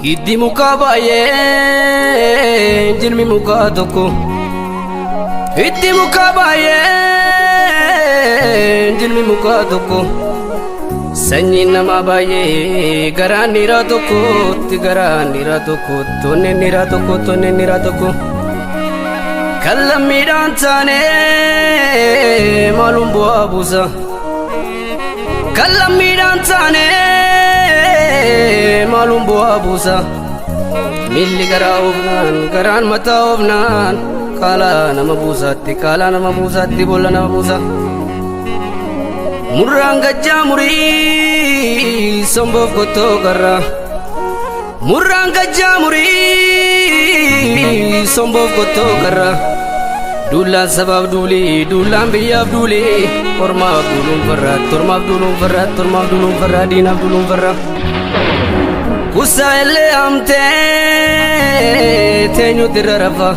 Hiddi muka baay'ee jirmi muka tokko. Hiddi muka baay'ee jirmi muka tokko. Sanyiin namaa baay'ee garaan dhiiraa tokkotti garaan dhiiraa tokkotti tonneen dhiiraa tokko tonneen dhiiraa tokko. Kan lammiidhaan taane maalum bu'aa buusa. Kan lammiidhaan taane maalum bu'aa buusa. Miilli garaa oofnaan garaan mataa oofnaan kaalaa nama buusaatti kaalaa nama buusaatti boolla nama buusa. Murraan gajjaa murii somboof qottoo garra. Murraan gajjaa murii somboof qottoo garra. Duulaan sabaaf duulee duulaan biyyaaf duulee ormaaf duuluun farra tormaaf duuluun farra tormaaf duuluun farra diinaaf duuluun farra. Kusaa illee amtee teenyuutti irra rafa.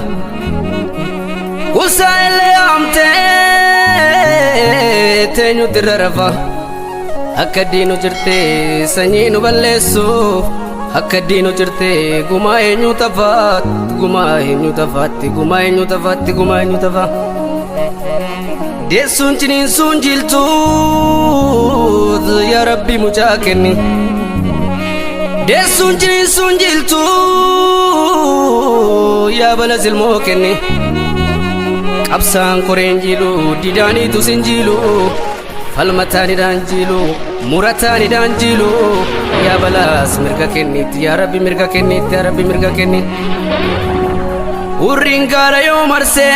Kusaa illee amtee teenyuutti irra rafa. Akka diinu jirtee sanyii nu balleessuuf akka diinu jirtee gumaa eenyu tafaat gumaa eenyu tafaatti gumaa eenyu tafaatti gumaa eenyu tafa. Deessuun ciniinsuun jiltuut yaa Rabbi mucaa kenni. Deessuun ciniinsuun jiltuu yaa bala silmoo kenni. Qabsaan koreen jilu didaaniitu sin jilu. Faalmataa nidhaan jilu murataa nidhaan jilu. Yaa balaas mirga kennitti yaa Rabbi mirga kennitti yaa Rabbi mirga kenni. Hurriin gaara yoo marsee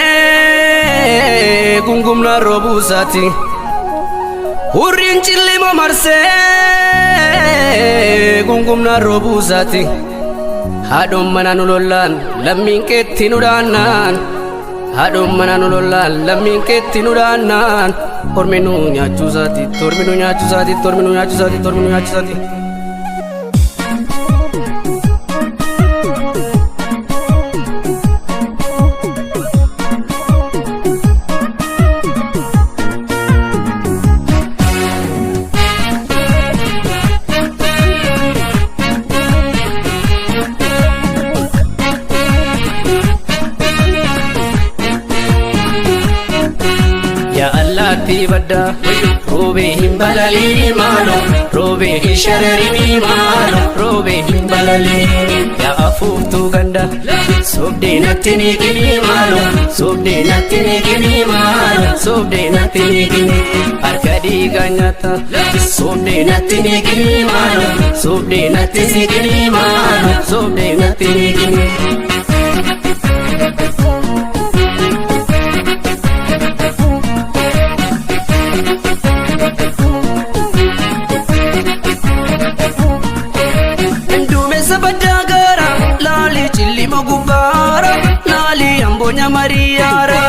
gungumnaan roobuusaati. Hurriin cillima marsee gungumnaan roobuusaati. Haadhoon manaa nu lollaan lammiin keetti nu dhaannaan. Haadhoon manaa nu lollaan lammiin keetti nu dhaannaan. Ormi nu nyaachuusaati tormi nu nyaachuusaati tormi nu nyaachuusaati tormi nu nyaachuusaati. Badda roobee hin balalii maalo roobee hin shararii maalo roobee hin balalii yaa afuuftuu ganda soobdee natti ni gini maalo soobdee natti ni gini maalo soobdee natti ni gini harka dhiigaa nyaata soobdee natti ni gini maalo soobdee natti ni gini maalo soobdee natti ni gini. Mariara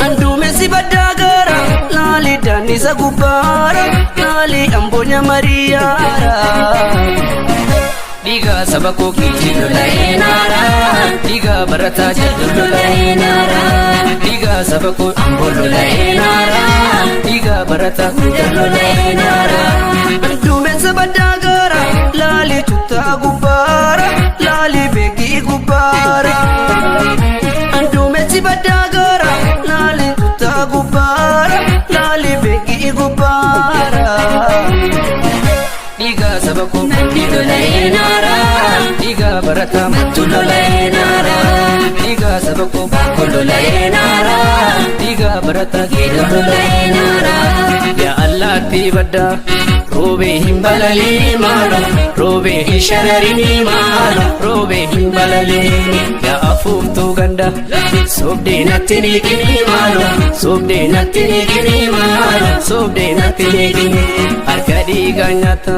andume si badagara lali danisa gubara lali ambonya Mariara. Diga sabako kijilo lainara diga barata jadulu lainara diga sabako ambolo lainara diga barata jadulu lainara. Andume si badagara lali tuta gubara lali begi gubara. Si badagara lali tuta gubara lali begi gubara. Diga sabako mattulo lainara diga barata mattulo lainara diga sabako bakolo lainara diga barata gidolo lainara. Ya Allah tibadda roobee hin balalii maalo roobee hin shararii maalo roobee hin balalii yaa afuuftuu ganda soobdee natti ni gini maalo soobdee natti ni gini maalo soobdee natti ni gini harka dhiigaa nyaata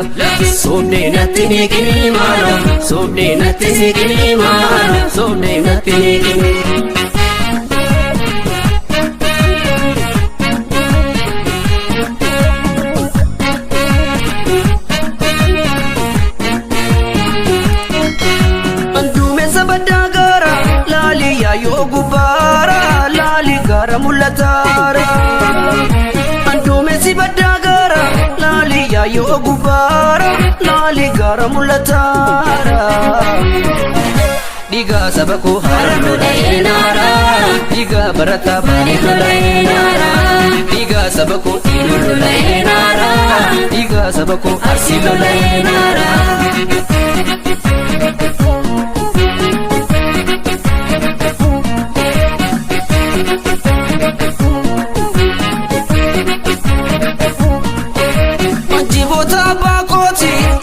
soobdee natti ni gini maalo soobdee natti ni gini maalo soobdee natti ni gini. mul'ataara anduumessi baddaa gaara laali yaayoo gubbaara laali gaara mul'ataara dhiiga saba koo haran lola'ee naara dhiiga barataa baay'ee lola'ee naara dhiiga saba koo dhiirri lola'ee naara dhiiga saba koo arsii lola'ee naara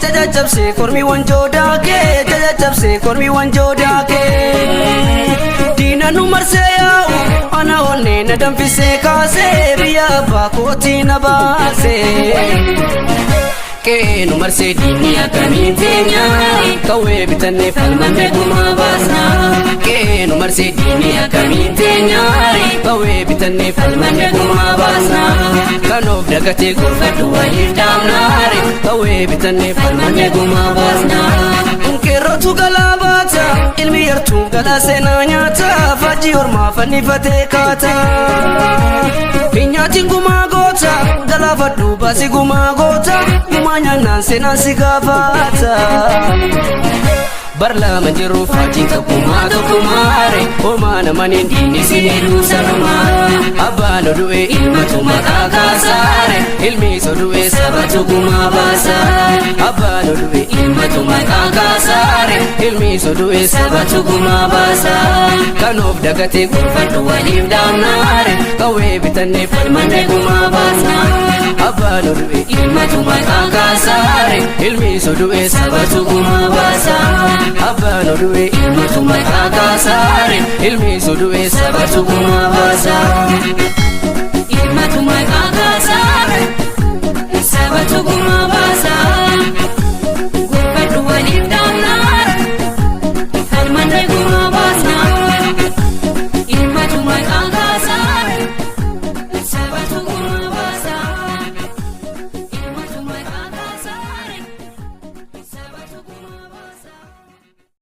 jajajabse kormi wanjoo daakee jajajabse kormi wanjoo daakee diina nu marsee yaa'u ana onnee na danfisee kaasee biyya abbaa kootii na baasee keenu marsee diinni akkamiin teenyaa kawwee bitannee falmannee gumaa baasnaa keenu marsee diinni akkamiin teenyaa kawwee bitannee falmannee gumaa baasnaa kanoof dagatee gorfadhu waliif dhaamnaare kawwee bitannee falmannee gumaa baasnaa qeerrootu galaa baata ilmi yartuu galaa seenaa nyaata faajii ormaa fannifatee kaata hinyaatiin gumaa goota galaafadhu baasi gumaa goota gumaa nyaannaan seenaan si gaafata barla manjiru faajii tokkumaare homaa namaniin diinni siniduu sanumaa abbaan odu'e ilmatu maqaa kaasaare ilmi sodu'e sabatu gumaa baasa abbaan odu'e ilmatu maqaa kaasaare ilmi sodu'e sabatu gumaa baasa kanoof dagatee gorfadhu waliif dhaamnaare kawwee bitannee falmannee gumaa baasna abbaan odu'e ilmatu maqaa kaasaare ilmi sodu'e sabatu gumaa baasa abbaan odu'e ilmatu maqaa kaasaare ilmi sodu'e sabatu gumaa baasa